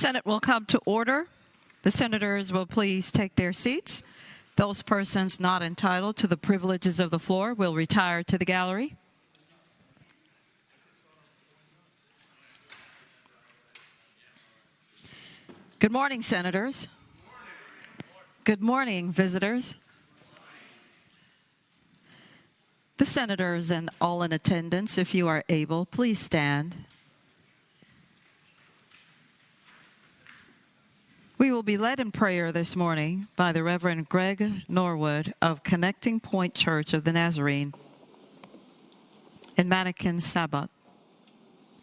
Senate will come to order. The senators will please take their seats. Those persons not entitled to the privileges of the floor will retire to the gallery. Good morning, senators. Good morning, visitors. The senators and all in attendance, if you are able, please stand. We will be led in prayer this morning by the Reverend Greg Norwood of Connecting Point Church of the Nazarene in Mannequin, Sabbath.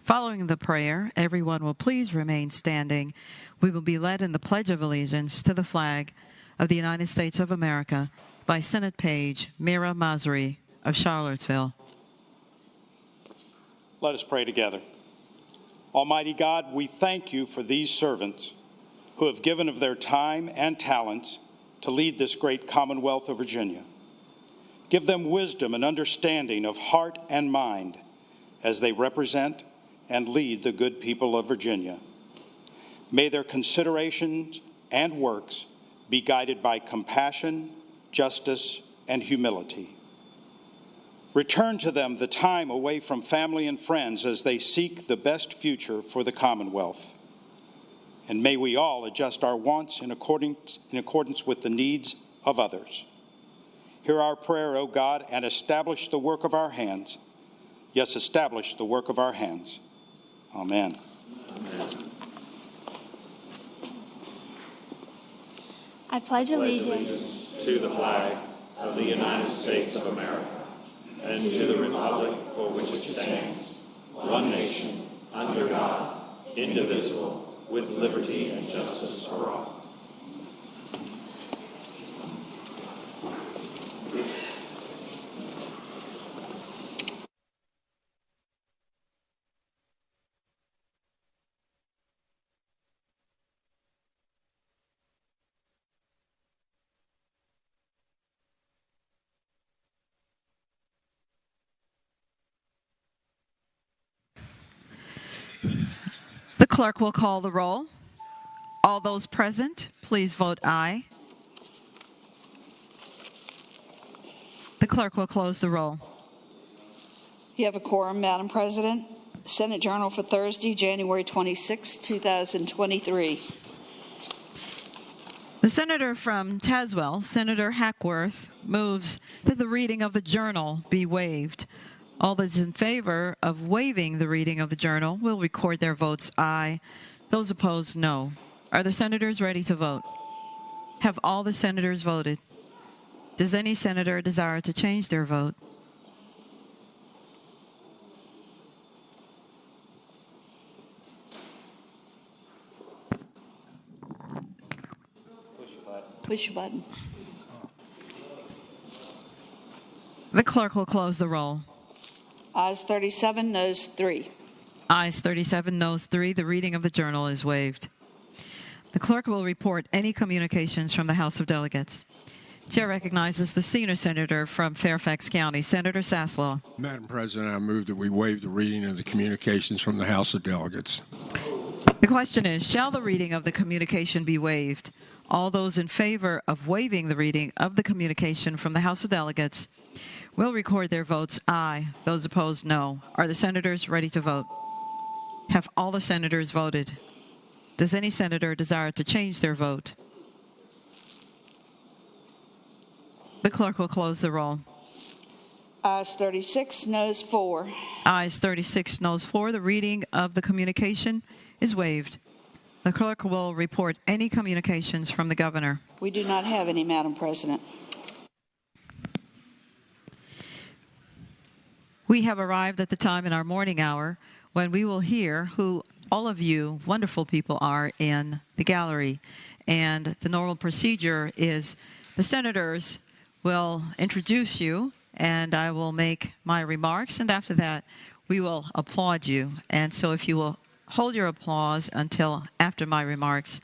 Following the prayer, everyone will please remain standing. We will be led in the Pledge of Allegiance to the flag of the United States of America by Senate Page Mira Masri of Charlottesville. Let us pray together. Almighty God, we thank you for these servants who have given of their time and talents to lead this great Commonwealth of Virginia. Give them wisdom and understanding of heart and mind as they represent and lead the good people of Virginia. May their considerations and works be guided by compassion, justice, and humility. Return to them the time away from family and friends as they seek the best future for the Commonwealth. And may we all adjust our wants in accordance with the needs of others. Hear our prayer, O God, and establish the work of our hands. Yes, establish the work of our hands. Amen. Amen. I pledge allegiance to the flag of the United States of America and to the republic for which it stands, one nation, under God, indivisible, with liberty and justice for all. The clerk will call the roll. All those present, please vote aye. The clerk will close the roll. You have a quorum, Madam President. Senate Journal for Thursday, January 26, 2023. The senator from Tazewell, Senator Hackworth, moves that the reading of the journal be waived. All those in favor of waiving the reading of the journal will record their votes aye. Those opposed, no. Are the senators ready to vote? Have all the senators voted? Does any senator desire to change their vote? Push your button. The clerk will close the roll. Ayes 37, noes 3. Ayes 37, noes 3. The reading of the journal is waived. The clerk will report any communications from the House of Delegates. Chair recognizes the senior senator from Fairfax County, Senator Saslaw. Madam President, I move that we waive the reading of the communications from the House of Delegates. The question is, shall the reading of the communication be waived? All those in favor of waiving the reading of the communication from the House of Delegates will record their votes aye. Those opposed, no. Are the senators ready to vote? Have all the senators voted? Does any senator desire to change their vote? The clerk will close the roll. Ayes 36, noes 4. Ayes 36, noes 4. The reading of the communication is waived. The clerk will report any communications from the governor. We do not have any, Madam President. We have arrived at the time in our morning hour when we will hear who all of you wonderful people are in the gallery. And the normal procedure is the senators will introduce you, and I will make my remarks, and after that, we will applaud you. And so if you will hold your applause until after my remarks,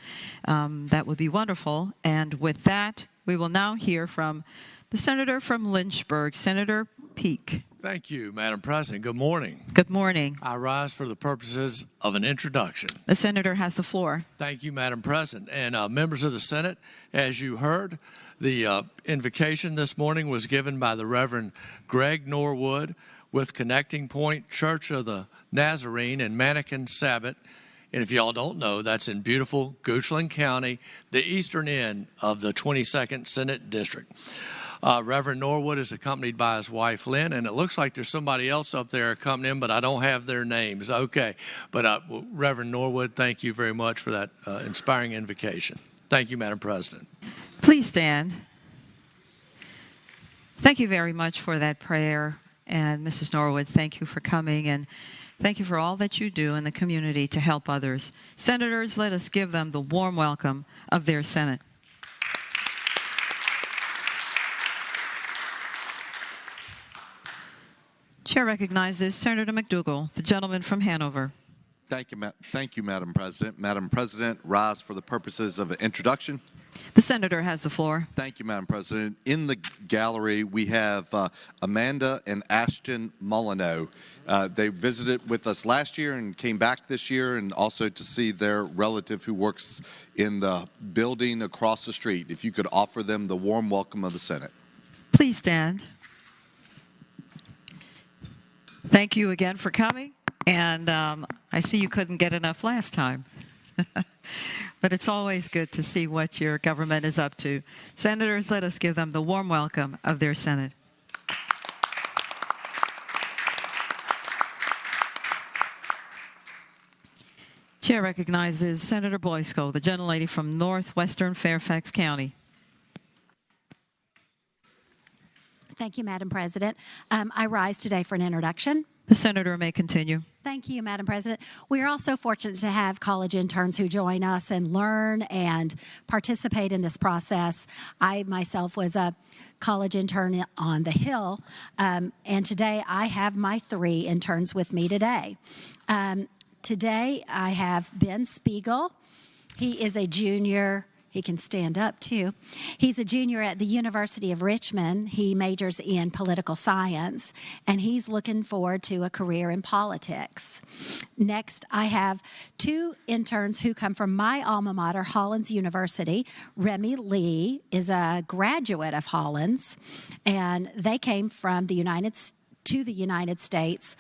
that would be wonderful. And with that, we will now hear from the senator from Lynchburg, Senator Peak. Thank you, Madam President. Good morning. Good morning. I rise for the purposes of an introduction. The senator has the floor. Thank you, Madam President. And members of the Senate, as you heard, the invocation this morning was given by the Reverend Greg Norwood with Connecting Point Church of the Nazarene in Mannequin Sabbath. And if y'all don't know, that's in beautiful Goochland County, the eastern end of the 22nd Senate District. Reverend Norwood is accompanied by his wife, Lynn, and it looks like there's somebody else up there accompanying, but I don't have their names. Okay. But Reverend Norwood, thank you very much for that inspiring invocation. Thank you, Madam President. Please stand. Thank you very much for that prayer. And Mrs. Norwood, thank you for coming, and thank you for all that you do in the community to help others. Senators, let us give them the warm welcome of their Senate. Chair recognizes Senator McDougall, the gentleman from Hanover. Thank you, Madam President. Madam President, rise for the purposes of an introduction. The senator has the floor. Thank you, Madam President. In the gallery, we have Amanda and Ashton Molyneux. They visited with us last year and came back this year, and also to see their relative who works in the building across the street. If you could offer them the warm welcome of the Senate. Please stand. Thank you again for coming, and I see you couldn't get enough last time. But it's always good to see what your government is up to. Senators, let us give them the warm welcome of their Senate. Chair recognizes Senator Boysko, the gentlelady from northwestern Fairfax County. Thank you, Madam President. I rise today for an introduction. The senator may continue. Thank you, Madam President. We are also fortunate to have college interns who join us and learn and participate in this process. I myself was a college intern on the Hill, and today I have my 3 interns with me today. Today I have Ben Spiegel. He is a junior. He can stand up, too. He's a junior at the University of Richmond. He majors in political science, and he's looking forward to a career in politics. Next, I have 2 interns who come from my alma mater, Hollins University. Remy Lee is a graduate of Hollins, and they came from the United States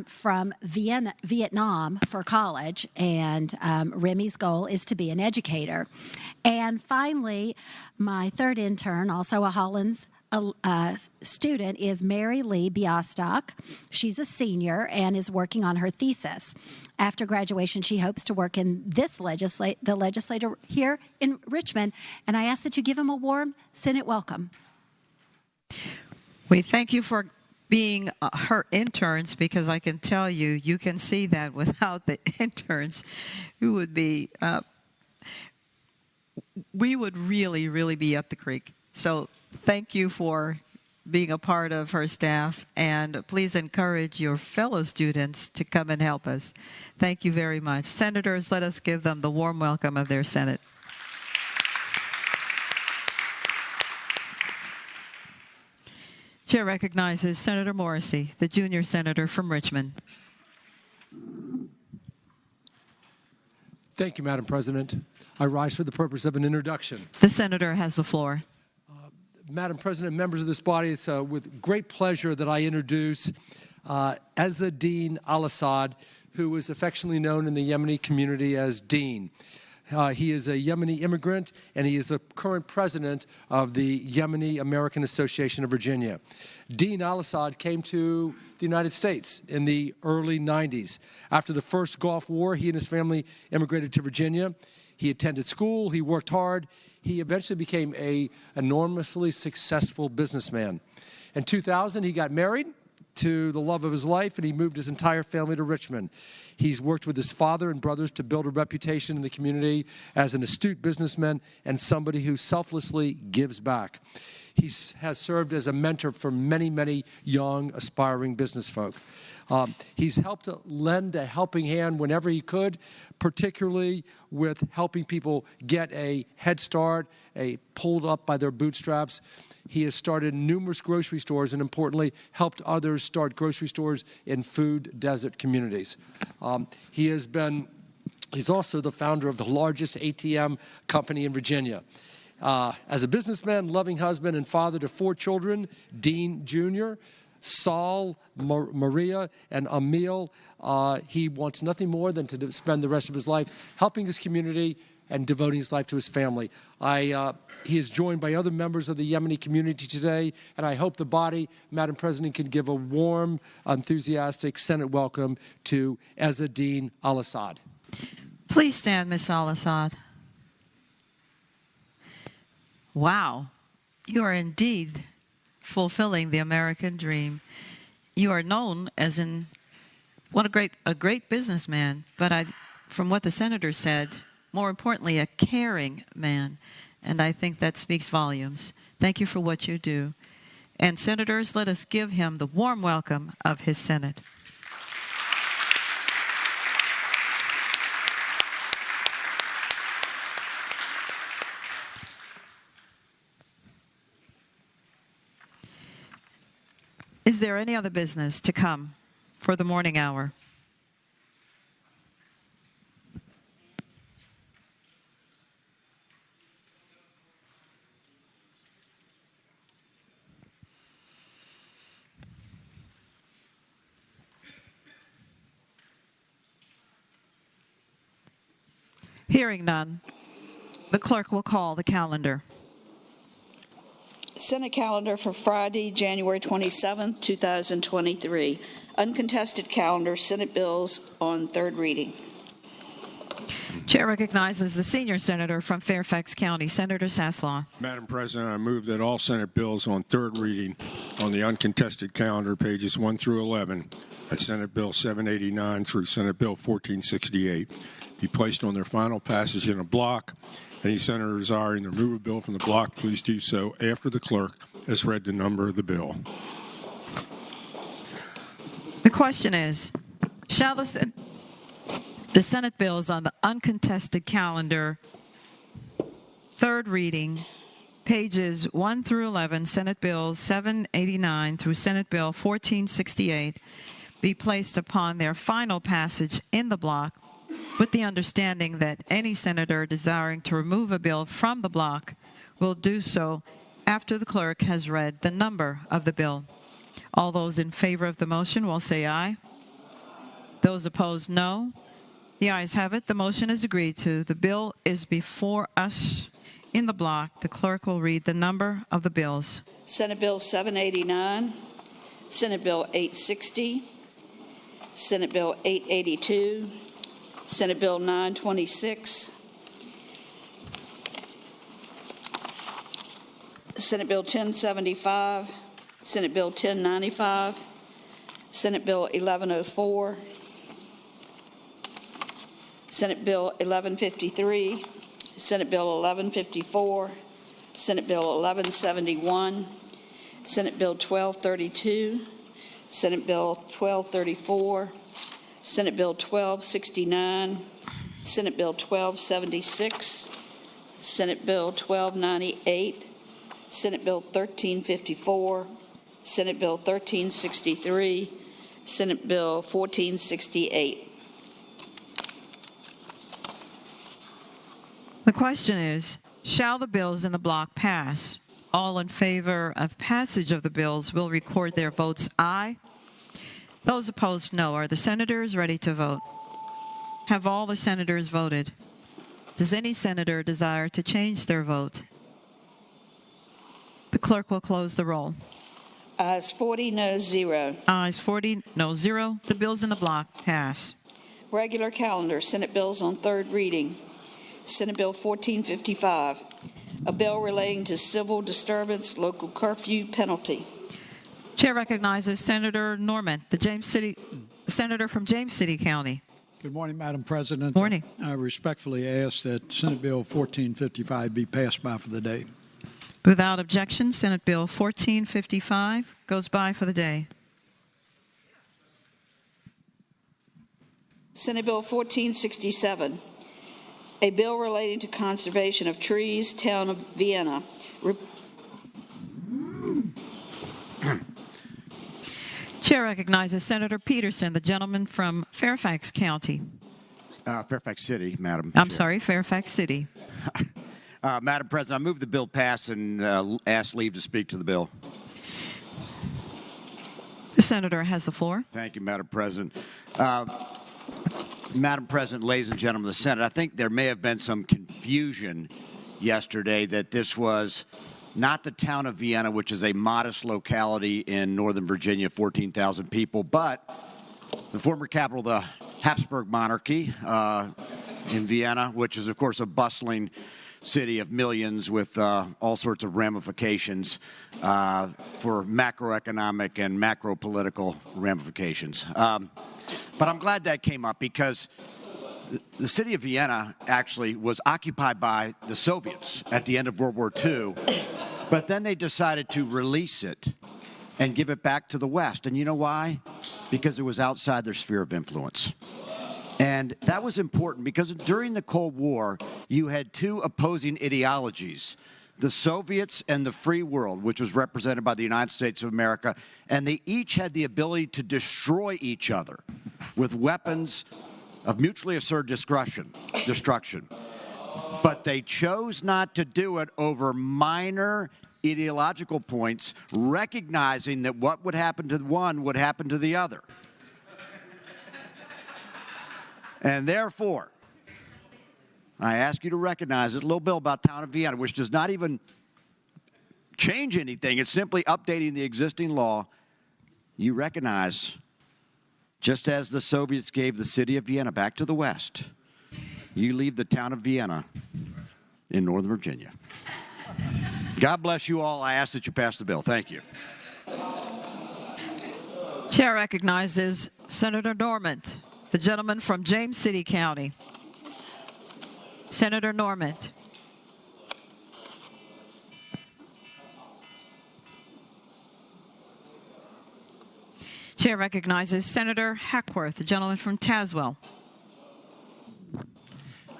from Vietnam for college, and Remy's goal is to be an educator. And finally, my 3rd intern, also a Hollins student, is Mary Lee Biastock. She's a senior and is working on her thesis. After graduation, she hopes to work in the legislature here in Richmond, and I ask that you give them a warm Senate welcome. We thank you for being her interns, because I can tell you, you can see that without the interns, we would really, really be up the creek. So thank you for being a part of her staff, and please encourage your fellow students to come and help us. Thank you very much. Senators, let us give them the warm welcome of their Senate. Chair recognizes Senator Morrissey, the junior senator from Richmond. Thank you, Madam President. I rise for the purpose of an introduction. The senator has the floor. Madam President, members of this body, it's with great pleasure that I introduce Ezzedine Al-Assad, who is affectionately known in the Yemeni community as Dean. He is a Yemeni immigrant, and he is the current president of the Yemeni American Association of Virginia. Dean Al-Assad came to the United States in the early 90s. After the first Gulf War, he and his family immigrated to Virginia. He attended school. He worked hard. He eventually became an enormously successful businessman. In 2000, he got married to the love of his life, and he moved his entire family to Richmond. He's worked with his father and brothers to build a reputation in the community as an astute businessman and somebody who selflessly gives back. He has served as a mentor for many, many young, aspiring business folk. He's helped to lend a helping hand whenever he could, particularly with helping people get a head start, pulled up by their bootstraps. He has started numerous grocery stores and, importantly, helped others start grocery stores in food desert communities. He's also the founder of the largest ATM company in Virginia. As a businessman, loving husband, and father to 4 children, Dean Jr., Saul, Maria, and Emil, he wants nothing more than to spend the rest of his life helping his community and devoting his life to his family. He is joined by other members of the Yemeni community today, and I hope the body, Madam President, can give a warm, enthusiastic Senate welcome to Ezzedine Al-Assad. Please stand, Ms. Al-Assad. Wow, you are indeed fulfilling the American dream. You are known as a great businessman, but from what the senator said, more importantly, a caring man, and I think that speaks volumes. Thank you for what you do. And senators, let us give him the warm welcome of his Senate. Is there any other business to come for the morning hour? Hearing none, the clerk will call the calendar. Senate calendar for Friday, January 27, 2023. Uncontested calendar, Senate bills on third reading. Chair recognizes the senior senator from Fairfax County, Senator Saslaw. Madam President, I move that all Senate bills on third reading on the uncontested calendar, pages 1 through 11, that's Senate Bill 789 through Senate Bill 1468, be placed on their final passage in a block. Any senator desiring to remove a bill from the block, please do so after the clerk has read the number of the bill. The question is, shall the Senate bills on the uncontested calendar, third reading, pages 1 through 11, Senate Bill 789 through Senate Bill 1468, be placed upon their final passage in the block, with the understanding that any senator desiring to remove a bill from the block will do so after the clerk has read the number of the bill. All those in favor of the motion will say aye. Those opposed, no. The ayes have it. The motion is agreed to. The bill is before us in the block. The clerk will read the number of the bills. Senate Bill 789, Senate Bill 860, Senate Bill 882, Senate Bill 926, Senate Bill 1075, Senate Bill 1095, Senate Bill 1104, Senate Bill 1153, Senate Bill 1154, Senate Bill 1171, Senate Bill 1232, Senate Bill 1234, Senate Bill 1269, Senate Bill 1276, Senate Bill 1298, Senate Bill 1354, Senate Bill 1363, Senate Bill 1468. The question is, shall the bills in the block pass? All in favor of passage of the bills will record their votes aye. Those opposed, no. Are the senators ready to vote? Have all the senators voted? Does any senator desire to change their vote? The clerk will close the roll. Ayes 40, no 0. Ayes 40, no 0. The bills in the block pass. Regular calendar, Senate bills on third reading. Senate Bill 1455, a bill relating to civil disturbance, local curfew penalty. Chair recognizes Senator Norman, the senator from James City County. Good morning, Madam President. Morning. I respectfully ask that Senate Bill 1455 be passed by for the day. Without objection, Senate Bill 1455 goes by for the day. Senate Bill 1467, a bill relating to conservation of trees, Town of Vienna. Chair recognizes Senator Peterson, the gentleman from Fairfax County. Fairfax City, Madam I'm Chair. sorry, Fairfax City. Madam President, I move the bill pass and ask leave to speak to the bill. The senator has the floor. Thank you, Madam President. Madam President, ladies and gentlemen of the Senate, I think there may have been some confusion yesterday that this was not the town of Vienna, which is a modest locality in Northern Virginia, 14,000 people, but the former capital of the Habsburg monarchy in Vienna, which is, of course, a bustling city of millions with all sorts of ramifications for macroeconomic and macro-political ramifications. But I'm glad that came up because the city of Vienna actually was occupied by the Soviets at the end of World War II, but then they decided to release it and give it back to the West. And you know why? Because it was outside their sphere of influence. And that was important because during the Cold War, you had two opposing ideologies, the Soviets and the free world, which was represented by the United States of America, and they each had the ability to destroy each other with weapons of mutually assured destruction. But they chose not to do it over minor ideological points, recognizing that what would happen to one would happen to the other. And therefore, I ask you to recognize this little bill about town of Vienna, which does not even change anything. It's simply updating the existing law. You recognize, just as the Soviets gave the city of Vienna back to the West, you leave the town of Vienna in Northern Virginia. God bless you all. I ask that you pass the bill. Thank you. Chair recognizes Senator Normand, the gentleman from James City County. Senator Normand. Chair recognizes Senator Hackworth, the gentleman from Tazewell.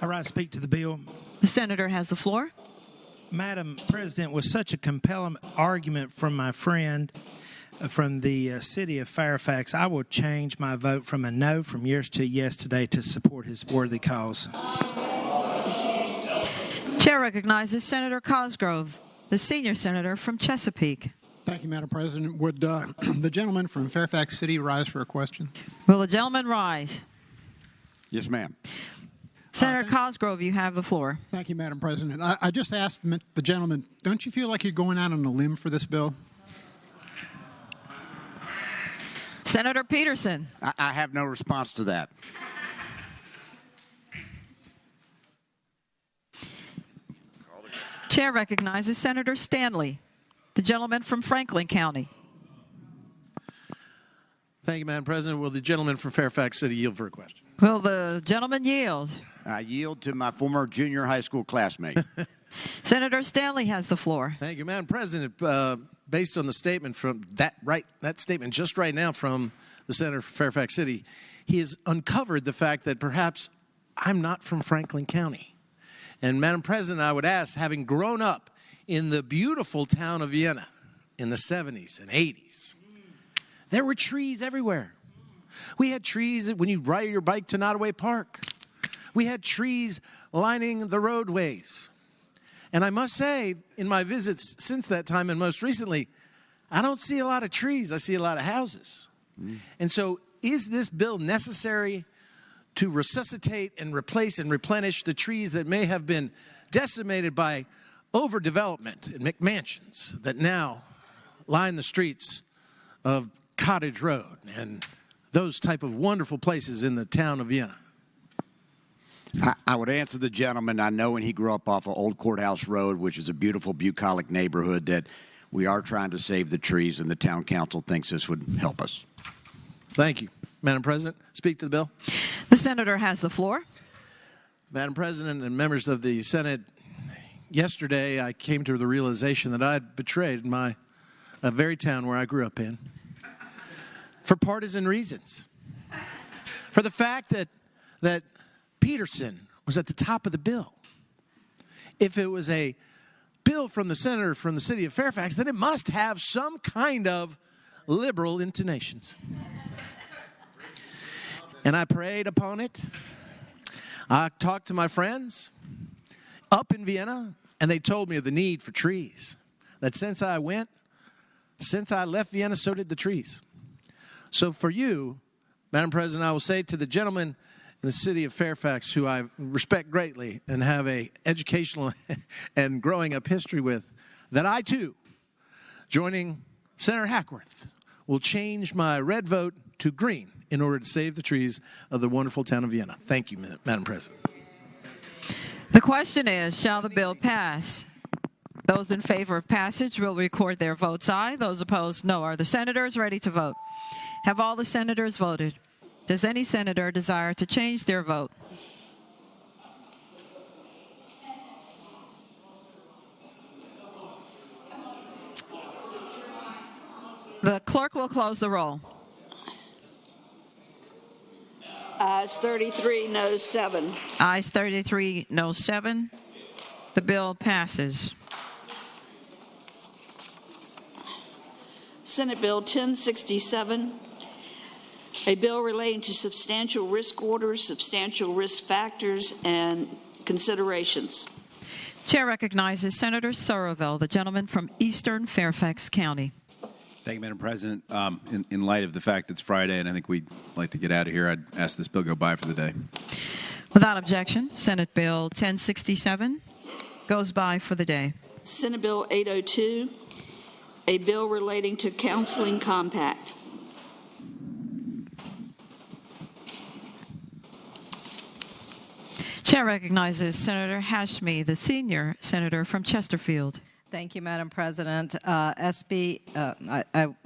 I rise to speak to the bill. The senator has the floor. Madam President, with such a compelling argument from my friend from the city of Fairfax, I will change my vote from a no from years to yes today to support his worthy cause. Chair recognizes Senator Cosgrove, the senior senator from Chesapeake. Thank you, Madam President. Would the gentleman from Fairfax City rise for a question? Will the gentleman rise? Yes, ma'am. Senator Cosgrove, you have the floor. Thank you, Madam President. I just asked the gentleman, don't you feel like you're going out on a limb for this bill? Senator Peterson. I have no response to that. Chair recognizes Senator Stanley, the gentleman from Franklin County. Thank you, Madam President. Will the gentleman from Fairfax City yield for a question? Will the gentleman yield? I yield to my former junior high school classmate. Senator Stanley has the floor. Thank you, Madam President. Based on the statement from that statement just right now from the senator from Fairfax City, he has uncovered the fact that perhaps I'm not from Franklin County. And Madam President, I would ask, having grown up in the beautiful town of Vienna in the 70s and 80s, there were trees everywhere. We had trees when you ride your bike to Nottoway Park. We had trees lining the roadways. And I must say, in my visits since that time and most recently, I don't see a lot of trees. I see a lot of houses. And so is this bill necessary to resuscitate and replace and replenish the trees that may have been decimated by overdevelopment and McMansions that now line the streets of Cottage Road and those type of wonderful places in the town of Vienna? I would answer the gentleman. I know when he grew up off of Old Courthouse Road, which is a beautiful bucolic neighborhood, that we are trying to save the trees, and the town council thinks this would help us. Thank you. Madam President, speak to the bill. The senator has the floor. Madam President and members of the Senate, yesterday I came to the realization that I had betrayed my very town where I grew up in for partisan reasons. For the fact that Peterson was at the top of the bill. If it was a bill from the senator from the city of Fairfax, then it must have some kind of liberal intonations. And I prayed upon it. I talked to my friends up in Vienna, and they told me of the need for trees. That since I left Vienna, so did the trees. So for you, Madam President, I will say to the gentleman in the city of Fairfax, who I respect greatly and have a educational and growing up history with, that I too, joining Senator Hackworth, will change my red vote to green in order to save the trees of the wonderful town of Vienna. Thank you, Madam President. The question is, shall the bill pass? Those in favor of passage will record their votes aye. Those opposed, no. Are the senators ready to vote? Have all the senators voted? Does any senator desire to change their vote? The clerk will close the roll. Ayes 33, noes 7. Ayes 33, no 7. The bill passes. Senate Bill 1067, a bill relating to substantial risk orders, substantial risk factors, and considerations. Chair recognizes Senator Sorovell, the gentleman from Eastern Fairfax County. Thank you, Madam President. In light of the fact it's Friday and I think we'd like to get out of here, I'd ask this bill go by for the day. Without objection, Senate Bill 1067 goes by for the day. Senate Bill 802, a bill relating to counseling compact. Chair recognizes Senator Hashmi, the senior senator from Chesterfield. Thank you, Madam President. I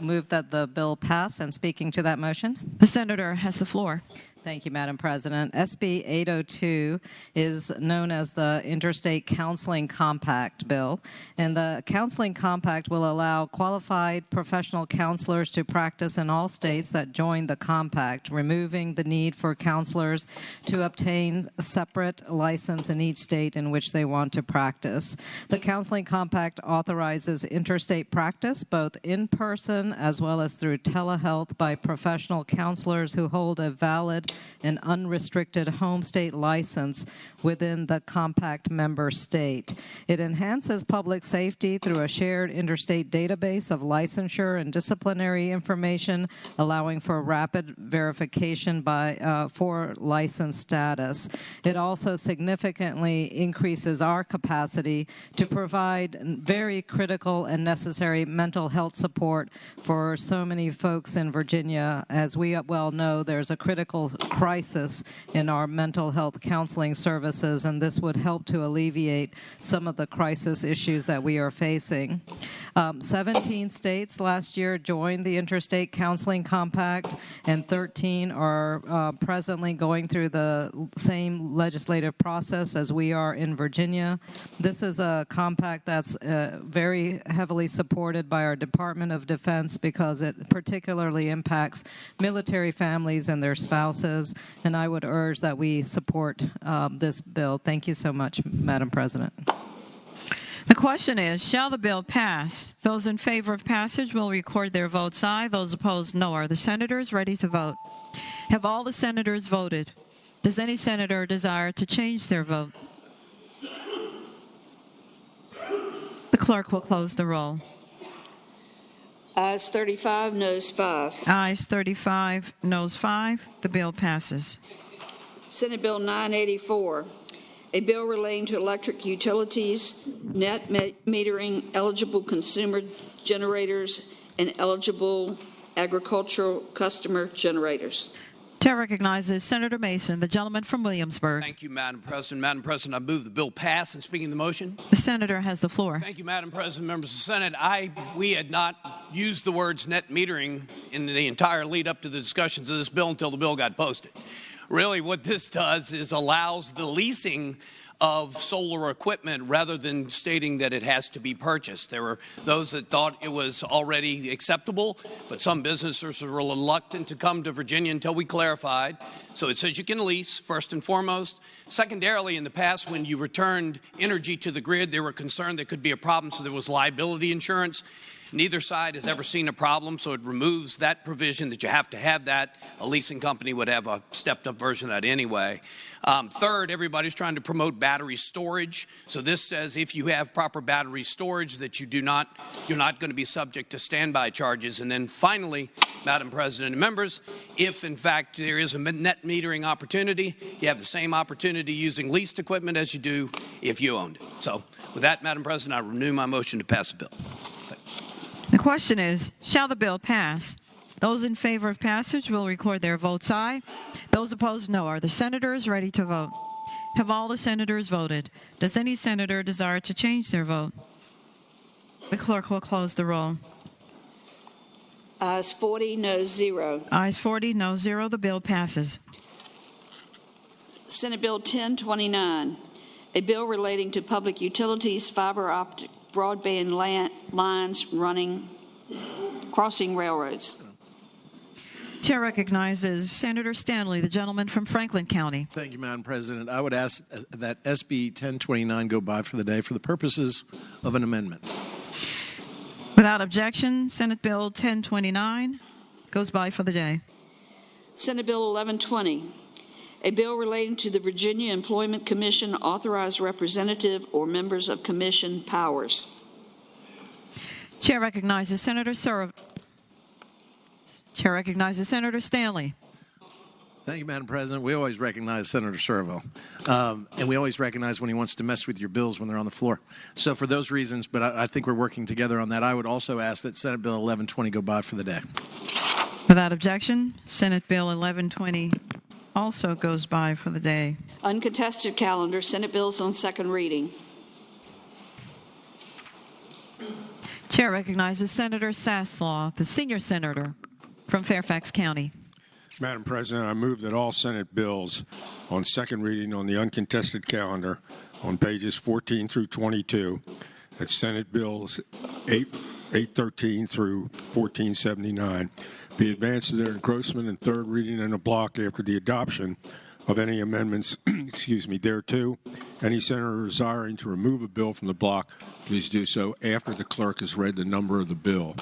move that the bill pass, and speaking to that motion. The senator has the floor. Thank you, Madam President. SB 802 is known as the Interstate Counseling Compact Bill, and the Counseling Compact will allow qualified professional counselors to practice in all states that join the compact, removing the need for counselors to obtain a separate license in each state in which they want to practice. The Counseling Compact authorizes interstate practice, both in person as well as through telehealth, by professional counselors who hold a valid an unrestricted home state license within the compact member state. It enhances public safety through a shared interstate database of licensure and disciplinary information, allowing for rapid verification for license status. It also significantly increases our capacity to provide very critical and necessary mental health support for so many folks in Virginia. As we well know, there's a critical crisis in our mental health counseling services, and this would help to alleviate some of the crisis issues that we are facing. 17 states last year joined the Interstate Counseling Compact, and 13 are presently going through the same legislative process as we are in Virginia. This is a compact that's very heavily supported by our Department of Defense because it particularly impacts military families and their spouses, and I would urge that we support this bill. Thank you so much, Madam President. The question is, shall the bill pass? Those in favor of passage will record their votes aye. Those opposed, no. Are the senators ready to vote? Have all the senators voted? Does any senator desire to change their vote? The clerk will close the roll. Ayes 35, noes 5. Ayes 35, noes 5. The bill passes. Senate Bill 984, a bill relating to electric utilities, net metering, eligible consumer generators, and eligible agricultural customer generators. Chair recognizes Senator Mason, the gentleman from Williamsburg. Thank you, Madam President. Madam President, I move the bill pass. And speaking of the motion. The senator has the floor. Thank you, Madam President, members of the Senate. We had not used the words net metering in the entire lead up to the discussions of this bill until the bill got posted. Really, what this does is allows the leasing of solar equipment rather than stating that it has to be purchased. There were those that thought it was already acceptable, but some businesses were reluctant to come to Virginia until we clarified. So it says you can lease, first and foremost. Secondarily, in the past, when you returned energy to the grid, they were concerned there could be a problem, so there was liability insurance. Neither side has ever seen a problem, so it removes that provision that you have to have that. A leasing company would have a stepped-up version of that anyway. Third, everybody's trying to promote battery storage. So this says if you have proper battery storage that you're not going to be subject to standby charges. And then finally, Madam President and members, if in fact there is a net metering opportunity, you have the same opportunity using leased equipment as you do if you owned it. So with that, Madam President, I renew my motion to pass the bill. The question is, shall the bill pass? Those in favor of passage will record their votes aye. Those opposed, no. Are the senators ready to vote? Have all the senators voted? Does any senator desire to change their vote? The clerk will close the roll. Ayes 40, no 0. Ayes 40, no 0. The bill passes. Senate Bill 1029, a bill relating to public utilities, fiber optic broadband lines crossing railroads. Chair recognizes Senator Stanley, the gentleman from Franklin County. Thank you, Madam President. I would ask that SB 1029 go by for the day for the purposes of an amendment. Without objection, Senate Bill 1029 goes by for the day. Senate Bill 1120, a bill relating to the Virginia Employment Commission authorized representative or members of commission powers. Chair recognizes Senator Stanley. Thank you, Madam President. We always recognize Senator Servo, and we always recognize when he wants to mess with your bills when they're on the floor. So for those reasons, but I think we're working together on that, I would also ask that Senate Bill 1120 go by for the day. Without objection, Senate Bill 1120 also goes by for the day. Uncontested calendar, Senate bills on second reading. Chair recognizes Senator Saslaw, the senior senator from Fairfax County. Madam President, I move that all Senate bills on second reading on the uncontested calendar on pages 14 through 22, that's Senate bills 813 through 1479, be advanced to their engrossment and third reading in a block after the adoption of any amendments, thereto. Any senator desiring to remove a bill from the block, please do so after the clerk has read the number of the bill.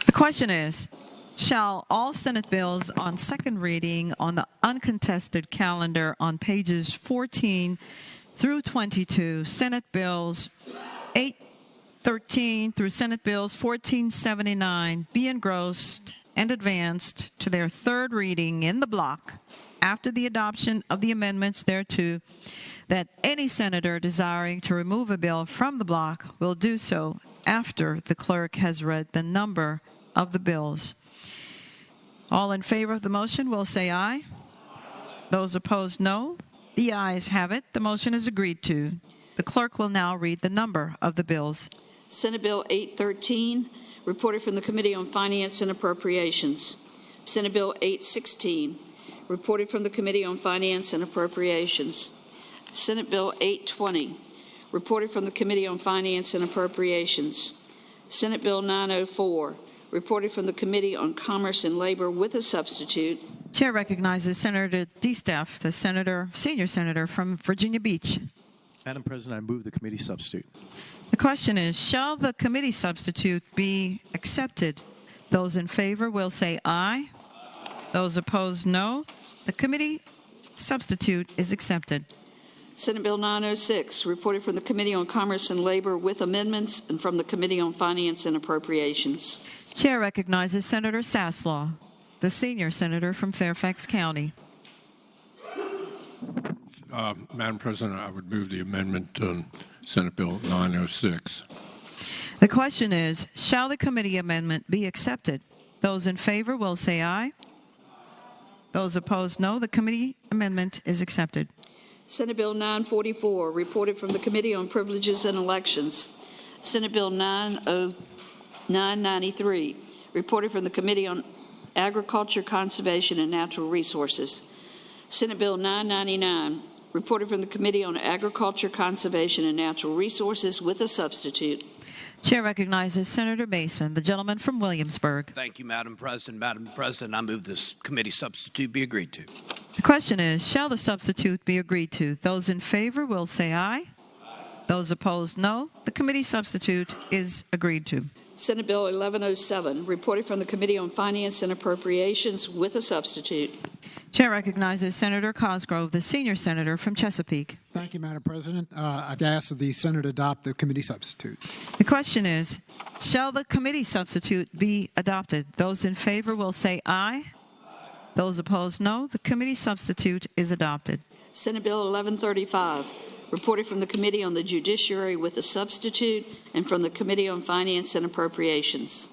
The question is, shall all Senate bills on second reading on the uncontested calendar on pages 14 through 22, Senate bills 813 through Senate bills 1479, be engrossed and advanced to their third reading in the block after the adoption of the amendments thereto, that any senator desiring to remove a bill from the block will do so after the clerk has read the number of the bills. All in favor of the motion will say aye. Those opposed, no. The ayes have it. The motion is agreed to. The clerk will now read the number of the bills. Senate Bill 813, reported from the Committee on Finance and Appropriations. Senate Bill 816, reported from the Committee on Finance and Appropriations. Senate Bill 820, reported from the Committee on Finance and Appropriations. Senate Bill 904, reported from the Committee on Commerce and Labor with a substitute. Chair recognizes Senator DeStaff, the senior senator from Virginia Beach. Madam President, I move the committee substitute. The question is, shall the committee substitute be accepted? Those in favor will say aye. Those opposed, no. The committee substitute is accepted. Senate Bill 906, reported from the Committee on Commerce and Labor with amendments and from the Committee on Finance and Appropriations. Chair recognizes Senator Saslaw, the senior senator from Fairfax County. Madam President, I would move the amendment on Senate Bill 906. The question is, shall the committee amendment be accepted? Those in favor will say aye. Those opposed, no. The committee amendment is accepted. Senate Bill 944, reported from the Committee on Privileges and Elections. Senate Bill 993, reported from the Committee on Agriculture, Conservation, and Natural Resources. Senate Bill 999, reported from the Committee on Agriculture, Conservation, and Natural Resources with a substitute. Chair recognizes Senator Mason, the gentleman from Williamsburg. Thank you, Madam President. Madam President, I move this committee substitute be agreed to. The question is, shall the substitute be agreed to? Those in favor will say aye. Those opposed, no. The committee substitute is agreed to. Senate Bill 1107, reported from the Committee on Finance and Appropriations with a substitute. Chair recognizes Senator Cosgrove, the senior senator from Chesapeake. Thank you, Madam President. I'd ask that the Senate adopt the committee substitute. The question is, shall the committee substitute be adopted? Those in favor will say aye. Those opposed, no. The committee substitute is adopted. Senate Bill 1135, reported from the Committee on the Judiciary with a substitute and from the Committee on Finance and Appropriations.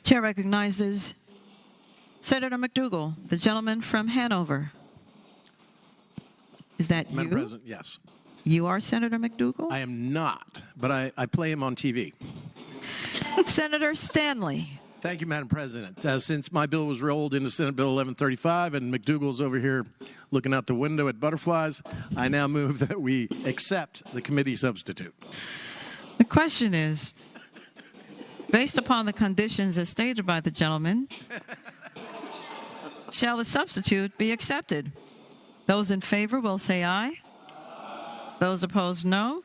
Chair recognizes Senator McDougal, the gentleman from Hanover. Is that you? Madam President, yes. You are Senator McDougal? I am not, but I play him on TV. Senator Stanley. Thank you, Madam President. Since my bill was rolled into Senate Bill 1135 and McDougal's over here looking out the window at butterflies, I now move that we accept the committee substitute. The question is, based upon the conditions as stated by the gentleman, shall the substitute be accepted? Those in favor will say aye. Those opposed, no.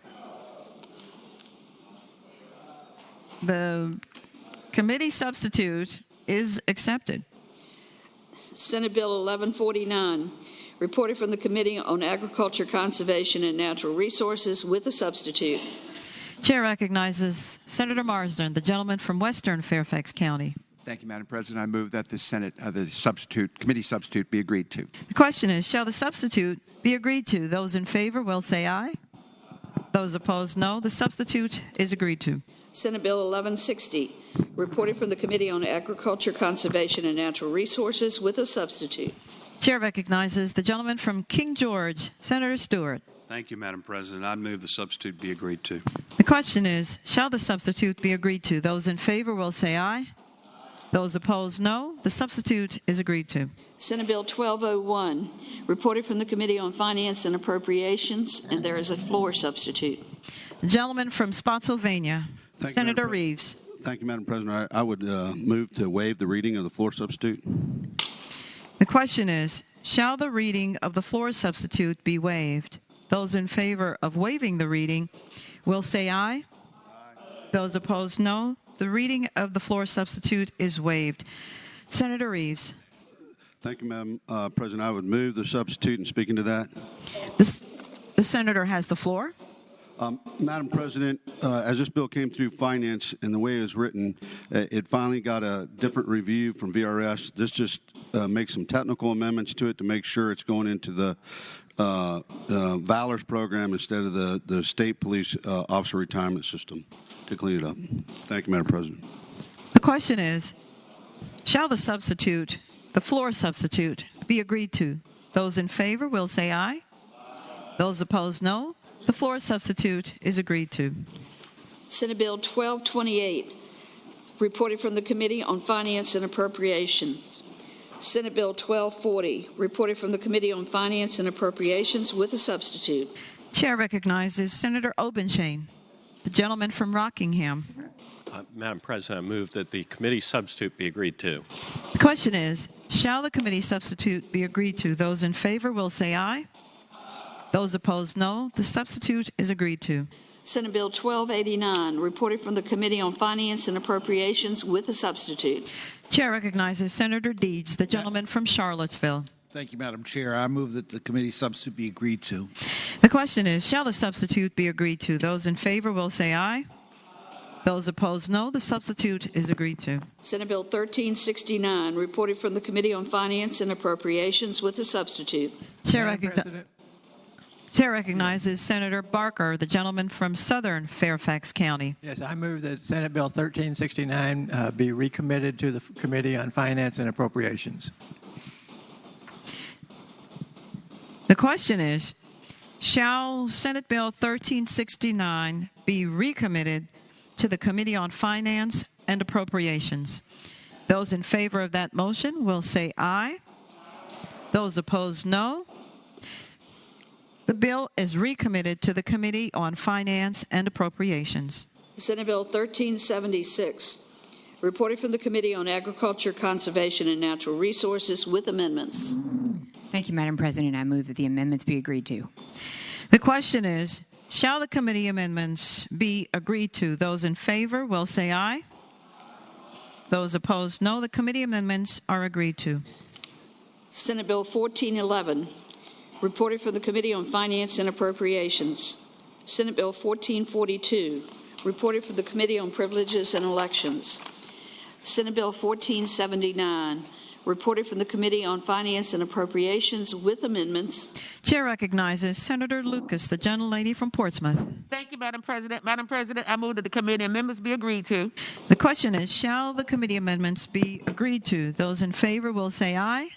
The committee substitute is accepted. Senate Bill 1149, reported from the Committee on Agriculture, Conservation, and Natural Resources with a substitute. Chair recognizes Senator Marsden, the gentleman from Western Fairfax County. Thank you, Madam President. I move that the committee substitute be agreed to. The question is, shall the substitute be agreed to? Those in favor will say aye. Those opposed, no. The substitute is agreed to. Senate Bill 1160, reported from the Committee on Agriculture, Conservation, and Natural Resources with a substitute. Chair recognizes the gentleman from King George, Senator Stewart. Thank you, Madam President. I move the substitute be agreed to. The question is, shall the substitute be agreed to? Those in favor will say aye. Those opposed, no. The substitute is agreed to. Senate Bill 1201, reported from the Committee on Finance and Appropriations, and there is a floor substitute. The gentleman from Spotsylvania, Senator Reeves. Thank you, Madam President. I would move to waive the reading of the floor substitute. The question is, shall the reading of the floor substitute be waived? Those in favor of waiving the reading will say aye. Those opposed, no. The reading of the floor substitute is waived. Senator Reeves. Thank you, Madam President. I would move the substitute and speaking to that. The senator has the floor. Madam President, as this bill came through Finance and the way it was written, it finally got a different review from VRS. This just makes some technical amendments to it to make sure it's going into the Valor's program instead of the state police officer retirement system to clean it up. Thank you, Madam President. The question is, shall the substitute, the floor substitute, be agreed to? Those in favor will say aye. Those opposed, no. The floor substitute is agreed to. Senate Bill 1228, reported from the Committee on Finance and Appropriations. Senate Bill 1240, reported from the Committee on Finance and Appropriations with a substitute. Chair recognizes Senator Obenshain, the gentleman from Rockingham. Madam President, I move that the committee substitute be agreed to. The question is, shall the committee substitute be agreed to? Those in favor will say aye. Those opposed, no. The substitute is agreed to. Senate Bill 1289, reported from the Committee on Finance and Appropriations with a substitute. Chair recognizes Senator Deeds, the gentleman from Charlottesville. Thank you, Madam Chair. I move that the committee substitute be agreed to. The question is, shall the substitute be agreed to? Those in favor will say aye. Those opposed, no. The substitute is agreed to. Senate Bill 1369, reported from the Committee on Finance and Appropriations with a substitute. Chair recognizes Senator Barker, the gentleman from Southern Fairfax County. Yes, I move that Senate Bill 1369 be recommitted to the Committee on Finance and Appropriations. The question is, shall Senate Bill 1369 be recommitted to the Committee on Finance and Appropriations? Those in favor of that motion will say aye. Those opposed, no. The bill is recommitted to the Committee on Finance and Appropriations. Senate Bill 1376, reported from the Committee on Agriculture, Conservation, and Natural Resources with amendments. Thank you, Madam President. I move that the amendments be agreed to. The question is, shall the committee amendments be agreed to? Those in favor will say aye. Those opposed, no. The committee amendments are agreed to. Senate Bill 1411, reported from the Committee on Finance and Appropriations. Senate Bill 1442, reported from the Committee on Privileges and Elections. Senate Bill 1479, reported from the Committee on Finance and Appropriations with amendments. Chair recognizes Senator Lucas, the gentlelady from Portsmouth. Thank you, Madam President. Madam President, I move that the committee amendments be agreed to. The question is, shall the committee amendments be agreed to? Those in favor will say aye.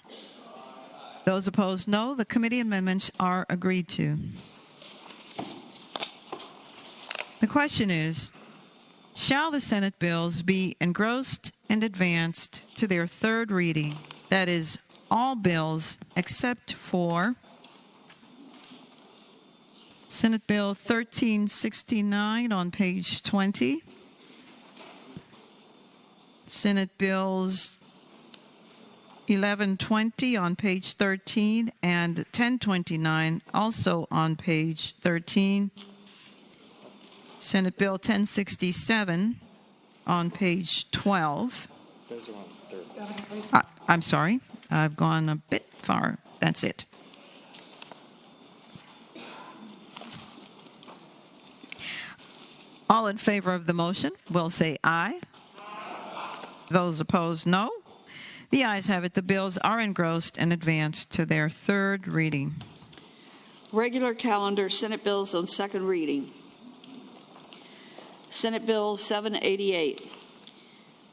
Those opposed, no. The committee amendments are agreed to. The question is, shall the Senate bills be engrossed and advanced to their third reading? That is, all bills except for Senate Bill 1369 on page 20, Senate Bills 1120 on page 13, and 1029 also on page 13. Senate Bill 1067 on page 12. Those are on third. I'm sorry, I've gone a bit far. That's it. All in favor of the motion will say aye. Those opposed, no. The ayes have it. The bills are engrossed and advanced to their third reading. Regular calendar Senate bills on second reading. Senate Bill 788,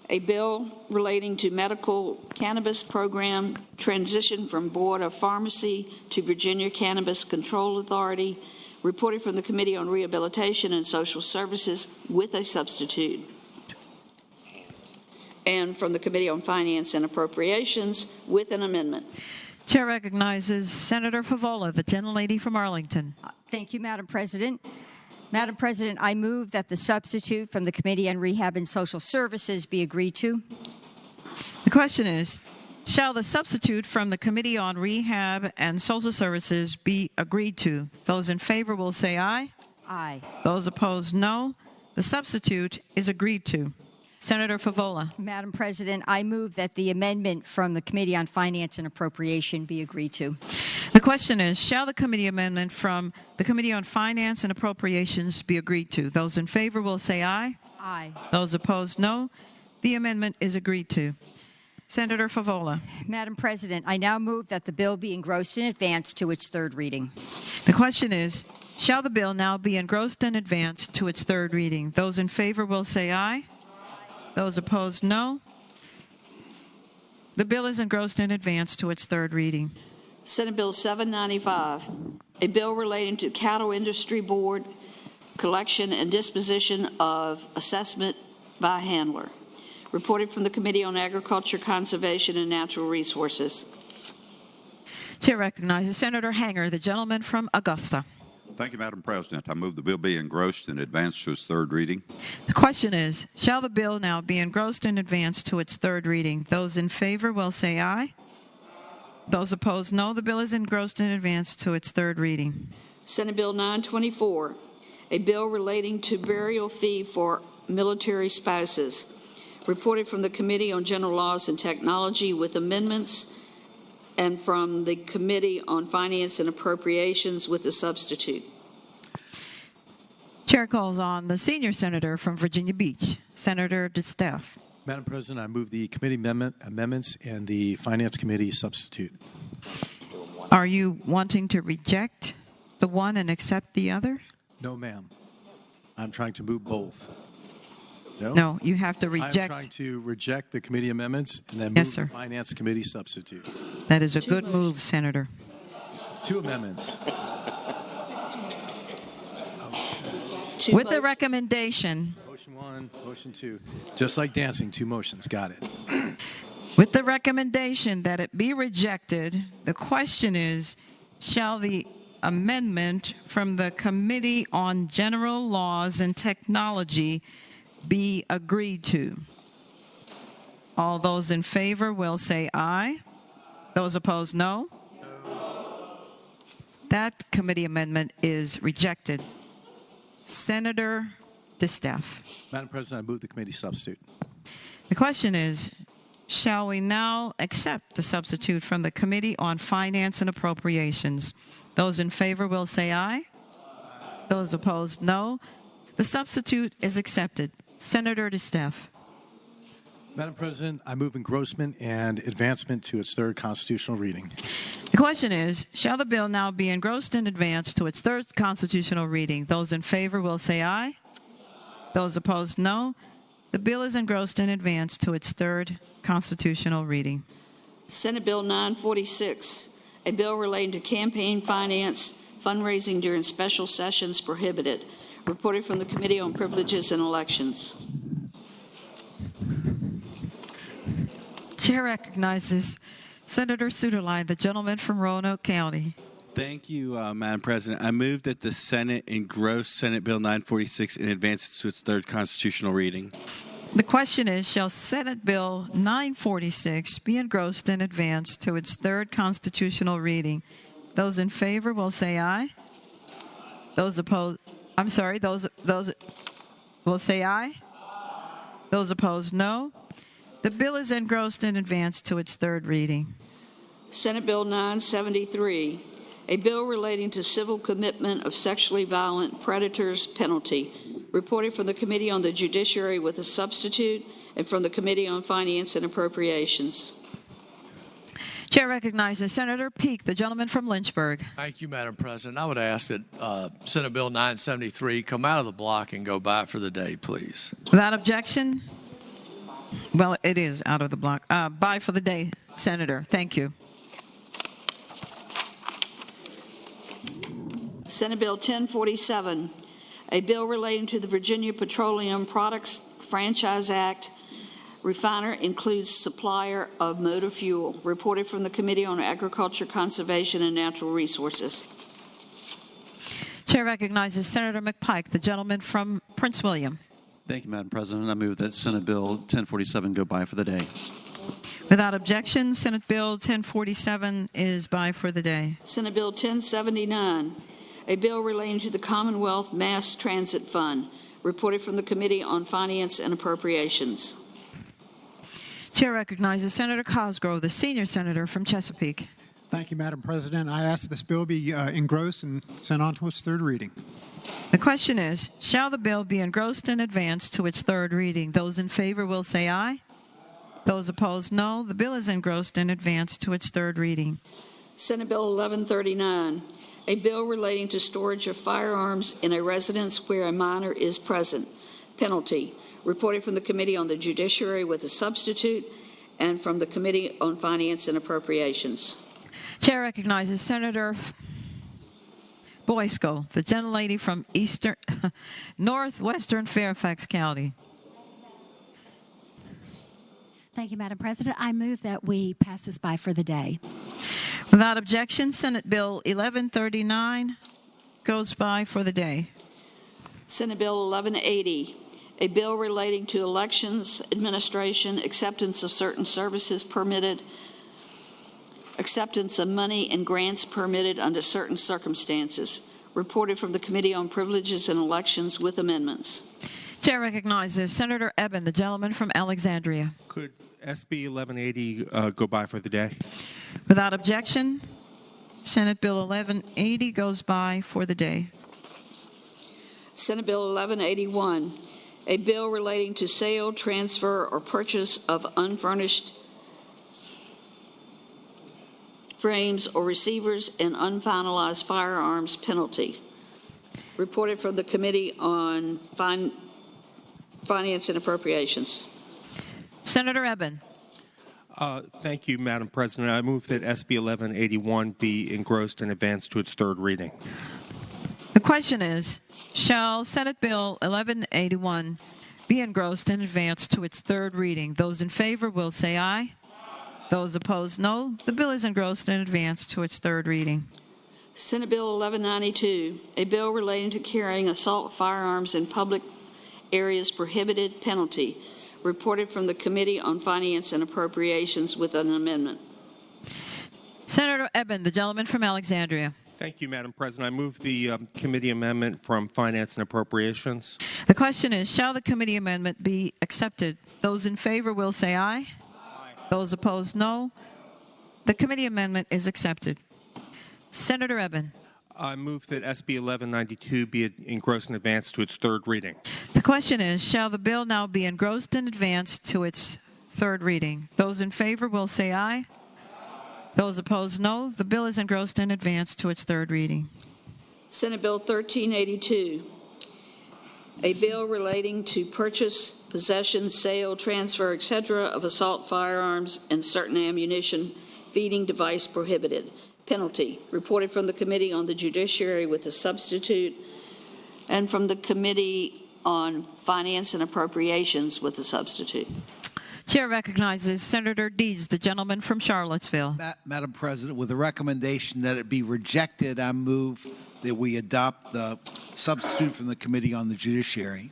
a bill relating to medical cannabis program transition from Board of Pharmacy to Virginia Cannabis Control Authority, reported from the Committee on Rehabilitation and Social Services with a substitute, and from the Committee on Finance and Appropriations with an amendment. Chair recognizes Senator Favola, the gentlelady from Arlington. Thank you, Madam President. Madam President, I move that the substitute from the Committee on Rehab and Social Services be agreed to. The question is, shall the substitute from the Committee on Rehab and Social Services be agreed to? Those in favor will say aye. Aye. Those opposed, no. The substitute is agreed to. Senator Favola. Madam President, I move that the amendment from the Committee on Finance and Appropriation be agreed to. The question is, shall the committee amendment from the Committee on Finance and Appropriations be agreed to? Those in favor will say aye. Aye. Those opposed, no. The amendment is agreed to. Senator Favola. Madam President, I now move that the bill be engrossed in advance to its third reading. The question is, shall the bill now be engrossed and advanced to its third reading? Those in favor will say aye. Those opposed, no. The bill is engrossed and advanced to its third reading. Senate Bill 795, a bill relating to Cattle Industry Board collection and disposition of assessment by handler, reported from the Committee on Agriculture, Conservation, and Natural Resources. Chair recognizes Senator Hanger, the gentleman from Augusta. Thank you, Madam President. I move the bill be engrossed and advanced to its third reading. The question is, shall the bill now be engrossed and advanced to its third reading? Those in favor will say aye. Those opposed, no. The bill is engrossed and advanced to its third reading. Senate Bill 924, a bill relating to burial fee for military spouses, reported from the Committee on General Laws and Technology with amendments, and from the Committee on Finance and Appropriations with a substitute. Chair calls on the senior senator from Virginia Beach, Senator DeStaff. Madam President, I move the committee amendments and the Finance Committee substitute. Are you wanting to reject the one and accept the other? No, ma'am. I'm trying to move both. No? No, you have to reject. I'm trying to reject the committee amendments and then move Yes, sir. the Finance Committee substitute. That is a good move, Senator. Two amendments. With the recommendation. Motion one, motion two. Just like dancing, two motions. Got it. With the recommendation that it be rejected, the question is, shall the amendment from the Committee on General Laws and Technology be agreed to? All those in favor will say aye. Those opposed, no. That committee amendment is rejected. Senator DeStaff. Madam President, I move the committee substitute. The question is, shall we now accept the substitute from the Committee on Finance and Appropriations? Those in favor will say aye. Those opposed, no. The substitute is accepted. Senator DeStaff. Madam President, I move engrossment and advancement to its third constitutional reading. The question is, shall the bill now be engrossed and advanced to its third constitutional reading? Those in favor will say aye. Those opposed, no. The bill is engrossed and advanced to its third constitutional reading. Senate Bill 946, a bill relating to campaign finance, fundraising during special sessions prohibited. Reported from the Committee on Privileges and Elections. Chair recognizes Senator Suderline, the gentleman from Roanoke County. Thank you, Madam President. I move that the Senate engross Senate Bill 946 and advance it to its third constitutional reading. The question is, shall Senate Bill 946 be engrossed and advanced to its third constitutional reading? Those in favor will say aye. Those opposed, those will say aye. Those opposed, no. The bill is engrossed and advanced to its third reading. Senate Bill 973, a bill relating to civil commitment of sexually violent predators penalty. Reported from the Committee on the Judiciary with a substitute and from the Committee on Finance and Appropriations. Chair recognizes Senator Peake, the gentleman from Lynchburg. Thank you, Madam President. I would ask that Senate Bill 973 come out of the block and go by for the day, please. Without objection? Well, it is out of the block. Bye for the day, Senator. Thank you. Senate Bill 1047, a bill relating to the Virginia Petroleum Products Franchise Act. Refiner includes supplier of motor fuel. Reported from the Committee on Agriculture, Conservation, and Natural Resources. Chair recognizes Senator McPike, the gentleman from Prince William. Thank you, Madam President. I move that Senate Bill 1047 go by for the day. Without objection, Senate Bill 1047 is by for the day. Senate Bill 1079, a bill relating to the Commonwealth Mass Transit Fund. Reported from the Committee on Finance and Appropriations. Chair recognizes Senator Cosgrove, the senior senator from Chesapeake. Thank you, Madam President. I ask that this bill be engrossed and sent on to its third reading. The question is, shall the bill be engrossed and advanced to its third reading? Those in favor will say aye. Those opposed, no. The bill is engrossed and advanced to its third reading. Senate Bill 1139, a bill relating to storage of firearms in a residence where a minor is present. Penalty. Reported from the Committee on the Judiciary with a substitute and from the Committee on Finance and Appropriations. Chair recognizes Senator Boysko, the gentlelady from northwestern Fairfax County. Thank you, Madam President. I move that we pass this by for the day. Without objection, Senate Bill 1139 goes by for the day. Senate Bill 1180, a bill relating to elections, administration, acceptance of certain services permitted, acceptance of money and grants permitted under certain circumstances. Reported from the Committee on Privileges and Elections with amendments. Chair recognizes Senator Eben, the gentleman from Alexandria. Could SB 1180 go by for the day? Without objection, Senate Bill 1180 goes by for the day. Senate Bill 1181, a bill relating to sale, transfer, or purchase of unfurnished frames or receivers and unfinalized firearms penalty. Reported from the Committee on Finance and Appropriations. Senator Eben. Thank you, Madam President. I move that SB 1181 be engrossed and advanced to its third reading. The question is, shall Senate Bill 1181 be engrossed and advanced to its third reading? Those in favor will say aye. Those opposed, no. The bill is engrossed and advanced to its third reading. Senate Bill 1192, a bill relating to carrying assault firearms in public areas prohibited penalty. Reported from the Committee on Finance and Appropriations with an amendment. Senator Eben, the gentleman from Alexandria. Thank you, Madam President. I move the committee amendment from Finance and Appropriations. The question is, shall the committee amendment be accepted? Those in favor will say aye. Aye. Those opposed, no. The committee amendment is accepted. Senator Eben. I move that SB 1192 be engrossed and advanced to its third reading. The question is, shall the bill now be engrossed and advanced to its third reading? Those in favor will say aye. Those opposed, no. The bill is engrossed and advanced to its third reading. Senate Bill 1382, a bill relating to purchase, possession, sale, transfer, etc. of assault firearms and certain ammunition, feeding device prohibited. Penalty, reported from the Committee on the Judiciary with a substitute, and from the Committee on Finance and Appropriations with a substitute. Chair recognizes Senator Deeds, the gentleman from Charlottesville. Madam President, with a recommendation that it be rejected, I move that we adopt the substitute from the Committee on the Judiciary.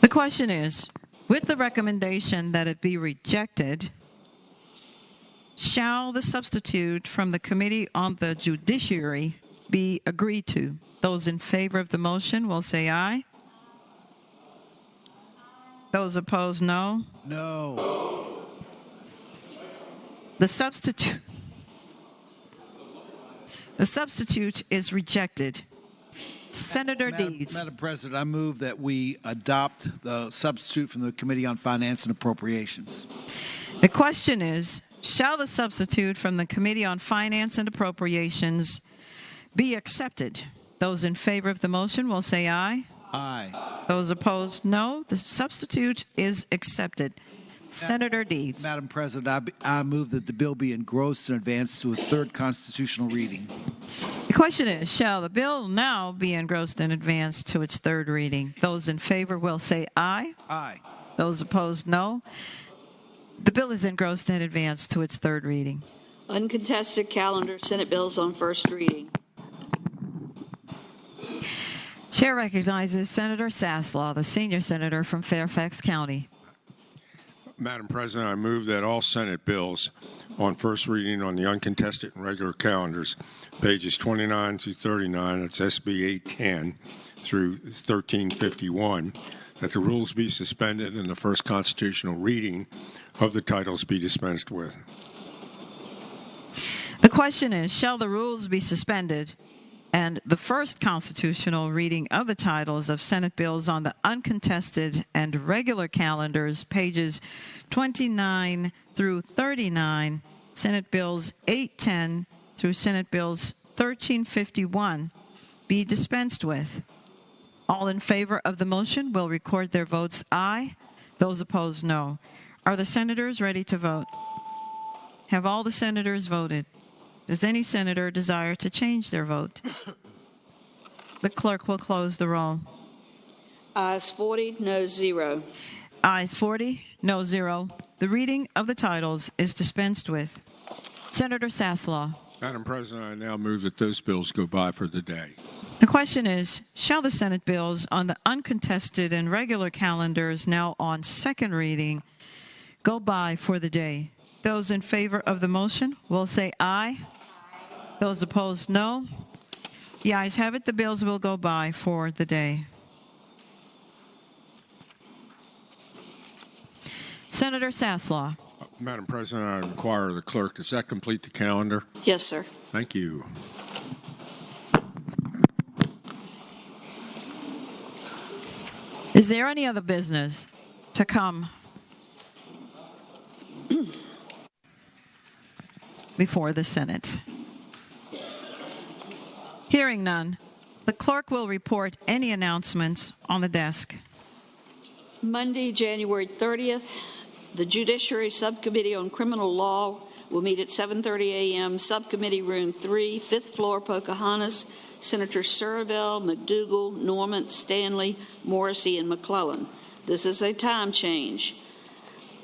The question is, with the recommendation that it be rejected, shall the substitute from the Committee on the Judiciary be agreed to? Those in favor of the motion will say aye. Those opposed, no. No. The substitute is rejected. Senator Deeds. Madam President, I move that we adopt the substitute from the Committee on Finance and Appropriations. The question is, shall the substitute from the Committee on Finance and Appropriations be accepted? Those in favor of the motion will say aye. Aye. Those opposed, no. The substitute is accepted. Senator Deeds. Madam President, I move that the bill be engrossed and advanced to its third constitutional reading. The question is, shall the bill now be engrossed and advanced to its third reading? Those in favor will say aye. Aye. Those opposed, no. The bill is engrossed and advanced to its third reading. Uncontested calendar, Senate bills on first reading. Chair recognizes Senator Saslaw, the senior senator from Fairfax County. Madam President, I move that all Senate bills on first reading on the uncontested and regular calendars, pages 29 through 39, that's SB 810 through 1351, that the rules be suspended and the first constitutional reading of the titles be dispensed with. The question is, shall the rules be suspended and the first constitutional reading of the titles of Senate bills on the uncontested and regular calendars, pages 29 through 39, Senate bills 810 through Senate bills 1351, be dispensed with? All in favor of the motion will record their votes aye. Those opposed, no. Are the senators ready to vote? Have all the senators voted? Does any senator desire to change their vote? The clerk will close the roll. Ayes 40, no 0. Ayes 40, no 0. The reading of the titles is dispensed with. Senator Saslaw. Madam President, I now move that those bills go by for the day. The question is, shall the Senate bills on the uncontested and regular calendars now on second reading go by for the day? Those in favor of the motion will say aye. Those opposed, no. The ayes have it. The bills will go by for the day. Senator Saslaw. Madam President, I inquire the clerk, does that complete the calendar? Yes, sir. Thank you. Is there any other business to come before the Senate? Hearing none, the clerk will report any announcements on the desk. Monday, January 30th, the Judiciary Subcommittee on Criminal Law will meet at 7:30 a.m., Subcommittee Room 3, 5th floor, Pocahontas. Senator Surville, McDougal, Norman, Stanley, Morrissey, and McClellan. This is a time change.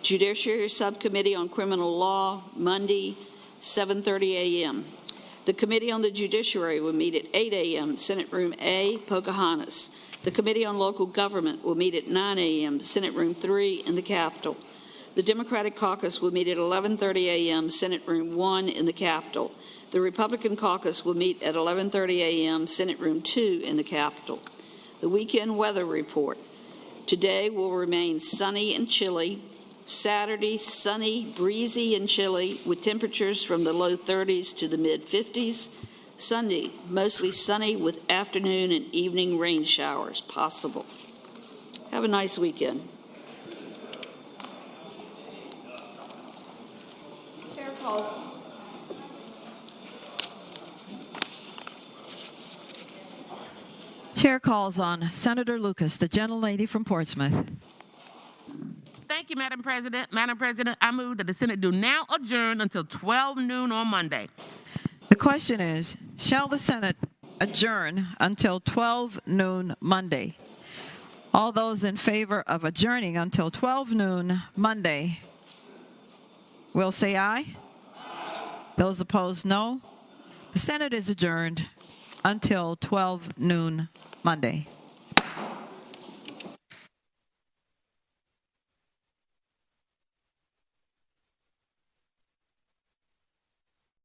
Judiciary Subcommittee on Criminal Law, Monday, 7:30 a.m. The Committee on the Judiciary will meet at 8 a.m., Senate Room A, Pocahontas. The Committee on Local Government will meet at 9 a.m., Senate Room 3 in the Capitol. The Democratic Caucus will meet at 11:30 a.m. Senate Room 1 in the Capitol. The Republican Caucus will meet at 11:30 a.m. Senate Room 2 in the Capitol. The weekend weather report. Today will remain sunny and chilly. Saturday, sunny, breezy, and chilly with temperatures from the low 30s to the mid-50s. Sunday, mostly sunny with afternoon and evening rain showers possible. Have a nice weekend. Chair calls. Chair calls on Senator Lucas, the gentlelady from Portsmouth. Thank you, Madam President. Madam President, I move that the Senate do now adjourn until 12 noon on Monday. The question is, shall the Senate adjourn until 12 noon Monday? All those in favor of adjourning until 12 noon Monday will say aye. Those opposed, no. The Senate is adjourned until 12 noon Monday.